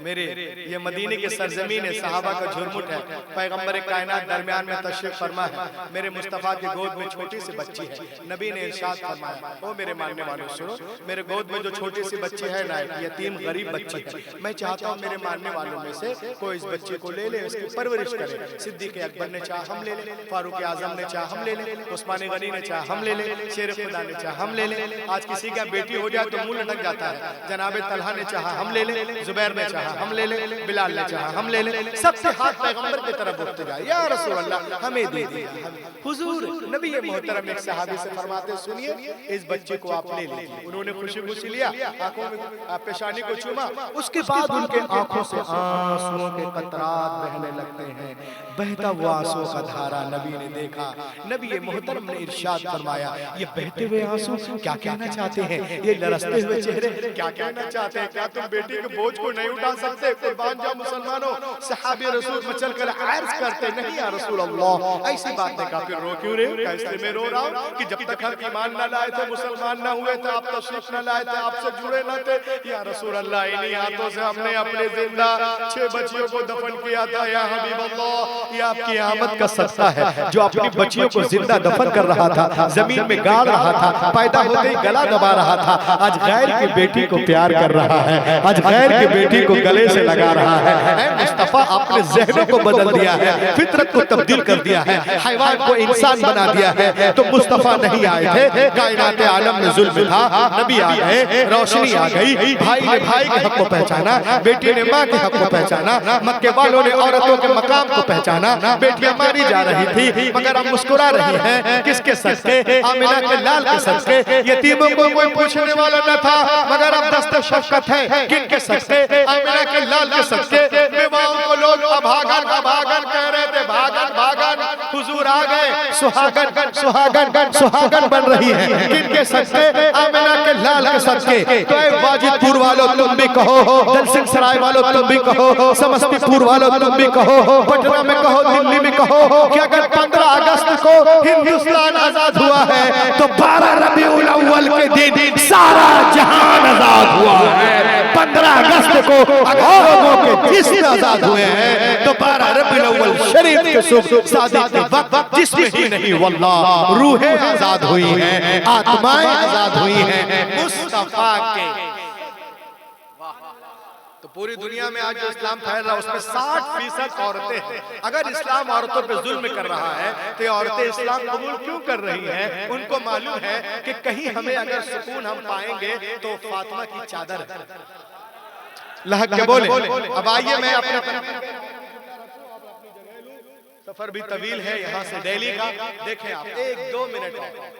मेरे ये मदीने की सरजमीन है, सहाबा का झुरमुट है, पैगंबर कायनात दरमियान में तशरीफ फरमा है, मेरे मुस्तफा की गोद में छोटी सी बच्ची है। नबी ने इरशाद फरमाया, ओ मेरे मानने वालों सुनो, मेरे गोद में जो छोटी सी बच्ची है ना, यतीम गरीब बच्ची है, मैं चाहता हूँ मेरे मानने वालों में से कोई इस बच्ची को ले ले, इसकी परवरिश करे। सिद्दीक अकबर ने चाह हम ले ले, फारूक आजम ने चाह हम ले ले, उस्मान गनी ने चाह हम ले ले, शेर खुदा ने चाह हम ले ले। आज किसी का बेटी हो जाए तो मुंह लटक जाता है। जनाब तलहा ने चाह हम ले ले, जुबैर ने चाह हम ले लें, बिलाल ने चाहा हम ले लें, सबसे हाथ पैगंबर की तरफ उठते जाए, या रसूल अल्लाह हमें दे दिया। हुजूर नबी मोहतरम एक सहाबी से फरमाते, सुनिए इस बच्चे को आप ले लीजिए। उन्होंने खुशी खुशी लिया, आंखों में पेशानी को चूमा, उसके बाद उनके आंखों से आंसुओं के कतरात बहने लगते हैं। बहता हुआ आंसुओं का धारा नबी ने देखा। नबी मोहतरम ने इरशाद फरमाया, ये बहते हुए आंसू क्या कहना चाहते हैं? ये लरसते हुए चेहरे क्या कहना चाहते हैं? क्या तुम बेटी के बोझ को नहीं उठा सकते? कुर्बान जाओ मुसलमानों। सहाबे रसूल मचल कर अर्ज करते, नहीं या रसूल अल्लाह, ऐसी बात नहीं। फिर रो क्यों रहे हो? कैसे मैं रो रहा हूँ कि जब तक हम ईमान न लाए थे, मुसलमान न हुए थे, आप तशरीफ न लाए थे, आपसे जुड़े न थे, या रसूल अल्लाह इन्हीं हाथों से हमने अपने जिंदा 6 बच्चियों को दफन किया था। या हबीब अल्लाह, ये आपकी आमद का सदका है जो अपनी बच्चियों को जिंदा दफन कर रहा था, जमीन में गाड़ रहा था, पैदा होते ही गला दबा रहा था, आज गैर की बेटी को प्यार कर रहा है, आज गैर की बेटी को गले से लगा रहा है। मुस्तफा आपने ज़हनों को बदल दिया है, फितरत को तब्दील कर दिया है, हैवान को इंसान बना दिया है। तो मुस्तफा नहीं आए थे, कायनात आलम में जुल्म था, नबी आ गए, रोशनी आ गई, भाई ने भाई के हक को पहचाना, बेटी ने माँ के हक को पहचाना, मक्के वालों ने औरतों के मकाम को पहचाना। बेटियां मारी जा रही थी मगर अब मुस्कुरा रही हैं, किसके सदके? आमिना के लाल के सदके। यतीमों को कोई पूछने वाला न था मगर अब दस्त शफकत है, किनके सदके? आमिना के लाल के सदके। बेवाओं को लोग अभागन अभागन कह रहे थे, भागन भागन, हुजूर आ गए, सुहागन सुहागन सुहागन बन रही है, किनके सदके? आमिना के लाल के सदके। तो वाजिदपुर वालों तुम भी कहो, दलसिंह सराय वालों तुम भी कहो, समस्तीपुर वालों तुम भी कहो, पटना में कहो, दिल्ली में कहो कि अगर 15 अगस्त को हिंदुस्तान आजाद हुआ है तो 12 रबीउल अव्वल के दिन सारा जहान आजाद हुआ है। 15 अगस्त को लोगों के जिस्म आजाद हुए हैं तो 12 रबीउल अव्वल शरीफ के सुख शादी के वक्त जिस्म ही नहीं वल्लाह रूहें आजाद हुई हैं, आत्माएं आजाद हुई हैं मुस्तफा के। तो पूरी दुनिया में आज जो इस्लाम फैल रहा है उसमें 60% औरतें हैं। अगर इस्लाम औरतों पे जुल्म कर रहा है तो ये औरतें इस्लाम कबूल क्यों कर रही हैं? उनको मालूम है कि कहीं हमें अगर सुकून हम पाएंगे तो फातिमा की चादर लहक के बोले। अब आइए मैं अपने सफर भी तवील है यहाँ से दिल्ली का, देखें आप 1-2 minute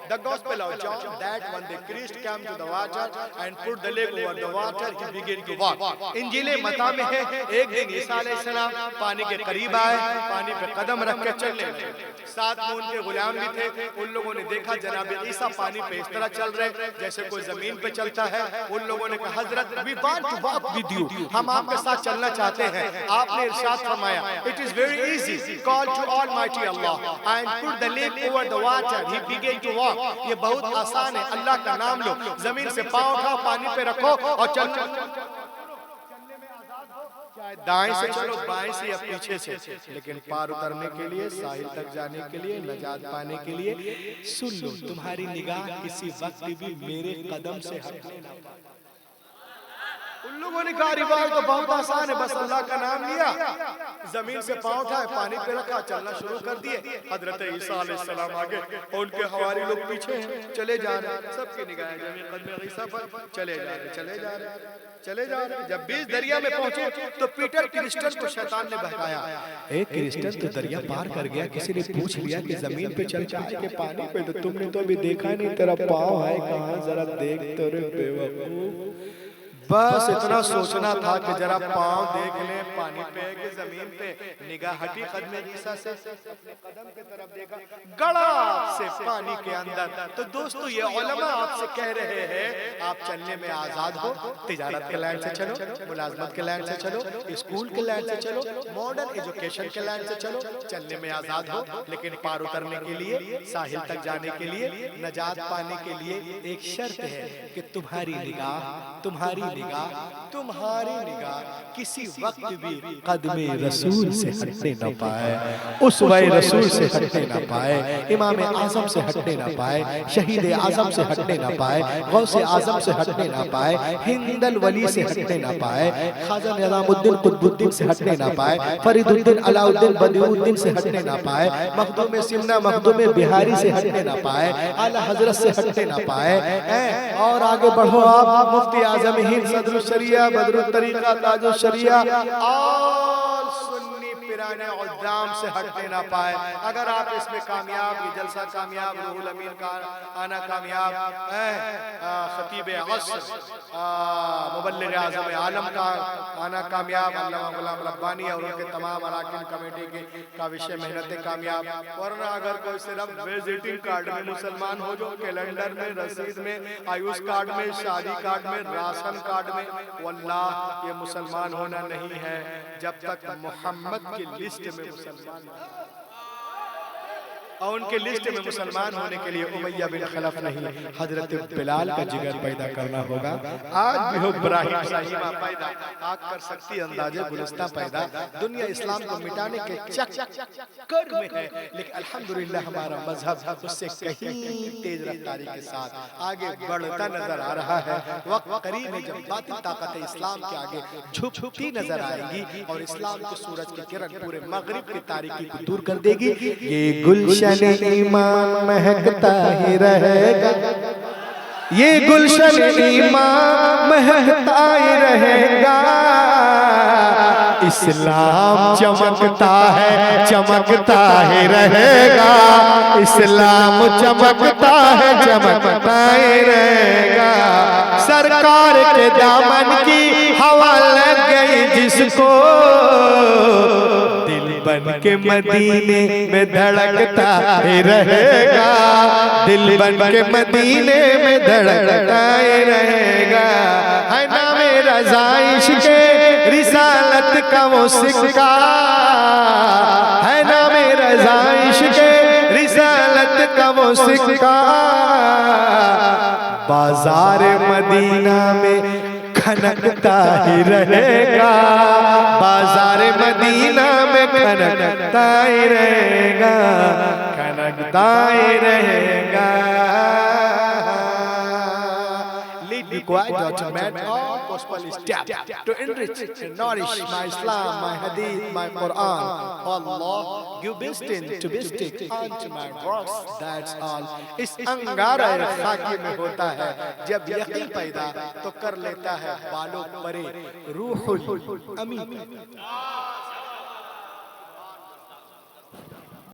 the gospel of John that when the Christ came to the water and put the leg over the water he began to walk. इंजील मत्ता में है, एक दिन ईसा अलैहिस्सलाम पानी के करीब आए, पानी पे कदम रख के चलने लगे, साथ में उनके गुलाम भी थे। उन लोगों ने देखा जनाब ईसा पानी पे इस तरह चल रहे जैसे कोई जमीन पे चलता है। उन लोगों ने कहा हजरत we want to walk with you, हम आपके साथ चलना चाहते हैं। आपने इरशाद फरमाया it is very easy, call to Almighty Allah and put the leg over the water, he began to walk। ये बहुत आसान है, अल्लाह का नाम लो, जमीन से पांव उठाओ, पानी पे रखो और चलो। दाएं से चलो, बाएं से या पीछे से, लेकिन पार उतरने के लिए, साहिल तक जाने के लिए, नजात पाने के लिए, सुन लो तुम्हारी निगाह किसी वक्त भी मेरे कदम से हटने ना पाए। उन लोगों ने कहा रिवायत तो बहुत आसान है, बस अल्लाह का नाम लिया, जमीन से पांव उठाए, पानी पे रखा, चलना शुरू कर दिए। हजरत ईसा अलैहिस्सलाम आगे और उनके हवारी लोग पीछे हैं, चले जा रहे हैं, सबकी निगाहें जमीन कदम ईसा पर, चले जा रहे चले जा रहे चले जा रहे। जब बीच दरिया में पहुंचे तो पीटर क्रिस्टन को शैतान ने बहकाया। एक क्रिस्टन तो दरिया पार कर गया, किसी ने पूछ लिया कि जमीन पे चल जाए कि पानी पे, तो तुमने तो अभी देखा नहीं, तेरा पाँव है कहाँ, जरा देख तो रे बेवकूफ। बस इतना सोचना था कि जरा पांव देख लें, पानी पे कि जमीन पे। निगाह हटी कदम ईसा से, अपने कदम की तरफ देखा, गड़ा से पानी के अंदर। तो दोस्तों ये उलमा आपसे कह रहे हैं आप चलने में आजाद हो, तिजारत के लाइन से चलो, मुलाजमत के लाइन से चलो, स्कूल के लाइन से चलो, मॉडर्न एजुकेशन के लाइन से चलो, चलने में आजाद हो। लेकिन पार उतरने के लिए, साहिल तक जाने के लिए, नजात पाने के लिए एक शर्त है कि तुम्हारी निगाह किसी वक्त भी कदमे रसूल से हटने न पाए, उसवे रसूल से हटने न पाए, इमाम आजम से हटने न पाए, शहीद आजम से हटने न पाए, गौसे आजम से हटने न पाए, हिंदल वली से हटने न पाए, ख्वाजा निजामुद्दीन कुतुबुद्दीन से हटने न पाए, फरीदुद्दीन अलाउद्दीन बदियुद्दीन से हटने न पाए, मखदूम सिमना मखदूम बिहारी से हटने न पाए, आला हजरत से हटने न पाए। और आगे बढ़ो आप, मुफ्ती आजम हिंद इब्राहिम सदरुल शरिया बदरुल तरीका ताजुल शरिया और सुन्नी पिराने उद्दाम से हटने ना पाए। अगर आप इसमें कामयाब, ये जलसा कामयाब, रूहुल अमीन का आना कामयाब, खतीब असर मुबल्लिग आज़म आलम का आना कामयाब, अल्लामा गुलाम रब्बानी और उनके तमाम अरकान कमेटी के का विषय मेहनतें कामयाब। वरना अगर कोई सिर्फ विजिटिंग कार्ड में मुसलमान हो जो, कैलेंडर में, रसीद में, आयुष कार्ड में, शादी कार्ड में, राशन कार्ड में, वल्लाह ये मुसलमान होना नहीं है जब तक मोहम्मद की लिस्ट में मुसलमान और उनके लिस्ट में मुसलमान होने के लिए उमैया बिन खलफ नहीं, हजरत बिलाल का जिगर पैदा करना होगा। आज भी हो इब्राहिम साहिबा पैदा, आग कर सकती अंदाजे गुलिस्तां पैदा। दुनिया इस्लाम को मिटाने के चक्कर में है, लेकिन अल्हम्दुलिल्लाह हमारा मजहब उससे कहीं तेज रफ्तारी के साथ आगे बढ़ता नजर आ रहा है। वक्त करीब है जब बातिल ताकत इस्लाम के आगे झुकती नजर आएगी और इस्लाम के सूरज की किरण पूरे मगरिब की तारीकी को दूर कर देगी। ये गुलशन ईमान महकता ही रहेगा, ये गुलशन ईमान महकता ही रहेगा। इस्लाम चमकता है, चमकता ही रहेगा। इस्लाम चमकता है, चमकता ही रहेगा। सरकार के दामन की हवा लग गई जिसको, बन के मदीने में धड़कता ही रहेगा। दिल बन के मदीने में धड़कता ही रहेगा। है ना मेरा जाइश के रिसालत का वो सिक्का, है ना मेरा जाइश के रिसालत का वो सिक्का। बाजार मदीना में खनकता ही रहेगा, बाजार मदीना में खनकता ही रहेगा, खनकता ही रहेगा। Lead me quiet, Dr. Matt, all gospel step to enrich and nourish my Islam, my Hadith, my Quran. Allah, you bistin to bistic onto my works, that's all. इस अंगारा खाकी में होता है जब यकीन पैदा तो कर लेता है बालों परे रूहुल अमीन।